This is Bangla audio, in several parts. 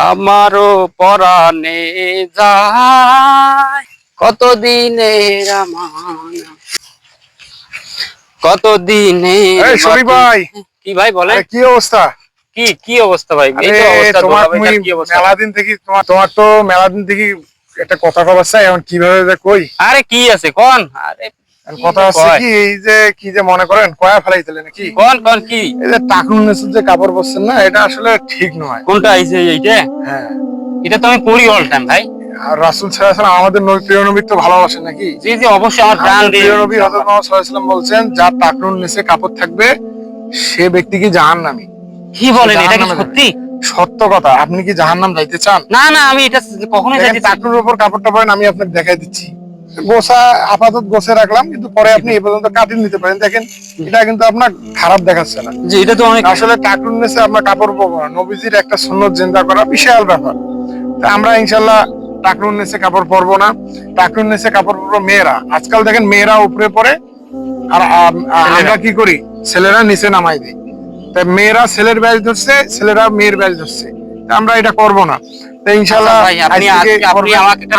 আমারও পরাণে যায় কতদিনের আমার কতদিনের এই শরীফ ভাই, কি ভাই বলে কি অবস্থা? কি অবস্থা ভাই? এই তো অবস্থা তোমার ভাই, কি অবস্থা? তোমার তো মেলা দিন থেকে একটা কথা কবার চাই, এখন কিভাবে যে কই। আরে কি আছে কোন? আরে কথা আছে কি, এই যে কি যে মনে করেন কয়া ফেলাইতেলে নাকি? কোন কি? এই যে টাকুন নেসুর যে কাপড় পরছেন না, এটা আসলে ঠিক নয়। কোনটা আইছে এইটা? হ্যাঁ, এটা তো আমি পড়ি অল টাইম ভাই। আর রাসূল সাল্লাল্লাহু আলাইহি ওয়াসাল্লাম আমাদের প্রিয় নবী তো ভালোবাসেন নাকি? জি জি, অবশ্যই আমার প্রাণ দিয়ে। প্রিয় নবী হযরত মুহাম্মদ সাল্লাল্লাহু আলাইহি ওয়াসাল্লাম বলছেন, যার টাকনুর নিচে কাপড় থাকবে সে ব্যক্তি কি জাহান্নামী। কি বলেন? এটা কি সত্যি? সত্য কথা। আপনি কি জাহান্নাম যাইতে চান? না না, আমি এটা কখনোই যাইতে চাই না। টাকনুর উপর কাপড়টা পরেন, আমি আপনাকে দেখাই দিচ্ছি। গোছা আপাতত গোছে রাখলাম, কিন্তু পরে আপনি এই পর্যন্ত কাটিয়ে নিতে পারেন। দেখেন, এটা কিন্তু আপনার খারাপ দেখাচ্ছে না। জি, এটা তো অনেক আসলে টাকনুর নিচে আপনার কাপড় পরবো না, নবীজির একটা সুন্নত জিন্দা করা বিশাল ব্যাপার। তা আমরা ইনশাল্লাহ টাকনুর নিচে কাপড় পরবো না। টাকনুর নিচে কাপড় পরবো মেয়েরা। আজকাল দেখেন মেয়েরা উপরে পরে, আর আমরা কি করি, ছেলেরা নিচে নামাই দিই। তাই মেয়েরা ছেলের ব্যাচ ধরছে, ছেলেরা মেয়ের ব্যাচ ধরছে। আমরা এটা করবো না। ইনশাআল্লাহ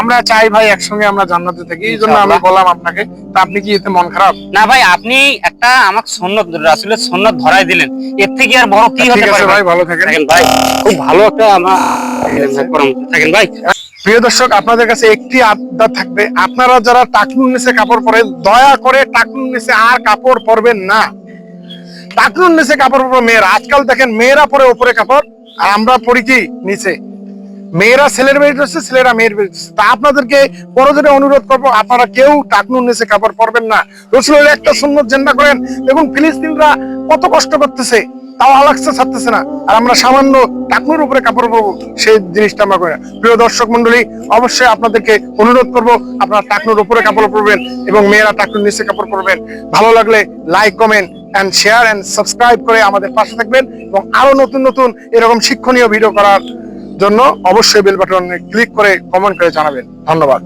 আমরা চাই ভাই একসঙ্গে আমরা জান্নাতে থাকি, এই জন্য আমি বললাম আপনাকে। তা আপনি কি এতে মন খারাপ? না ভাই, আপনি একটা আমাকে সুন্নাত রাসূলের সুন্নাত ধরাই দিলেন, এর থেকে আর বড় কি হতে পারে ভাই? ভালো থাকেন ভাই, খুব ভালো একটা আমার থাকেন ভাই। প্রিয় দর্শক, আপনাদের কাছে একটি আবদার থাকবে, আপনারা যারা টাকনুর নিচে কাপড় পরেন, দয়া করে টাকনুর নিচে আর কাপড় পরবেন না। টাকনুর নিচে কাপড় পরবো মেয়েরা। আজকাল দেখেন মেয়েরা পরে উপরে কাপড়, আর আমরা পরি কি নিচে। মেয়েরা ছেলের বেশ ধরছে, ছেলেরা মেয়ের বেশ ধরছে। তা আপনাদেরকে পরজনে অনুরোধ করবো, আপনারা কেউ টাকনুর নিচে কাপড় পরবেন না। রাসূলের একটা সুন্নাত জিন্দা করেন। দেখুন ফিলিস্তিনরা কত কষ্ট করতেছে, তাও আলাক্সা ছাড়তেছে না, আর আমরা সামান্য টাকনুর উপরে কাপড় পরবো, সেই জিনিসটা আমরা করি না। প্রিয় দর্শক মন্ডলী, অবশ্যই আপনাদেরকে অনুরোধ করবো, আপনারা টাকনুর উপরে কাপড় পরবেন এবং মেয়েরা টাকনুর নিচে কাপড় পরবেন। ভালো লাগলে like, comment and share and subscribe করে আমাদের পাশে থাকবেন, এবং আরো নতুন নতুন এরকম শিক্ষণীয় ভিডিও করার জন্য অবশ্যই বেল বাটনে ক্লিক করে কমেন্ট করে জানাবেন। ধন্যবাদ।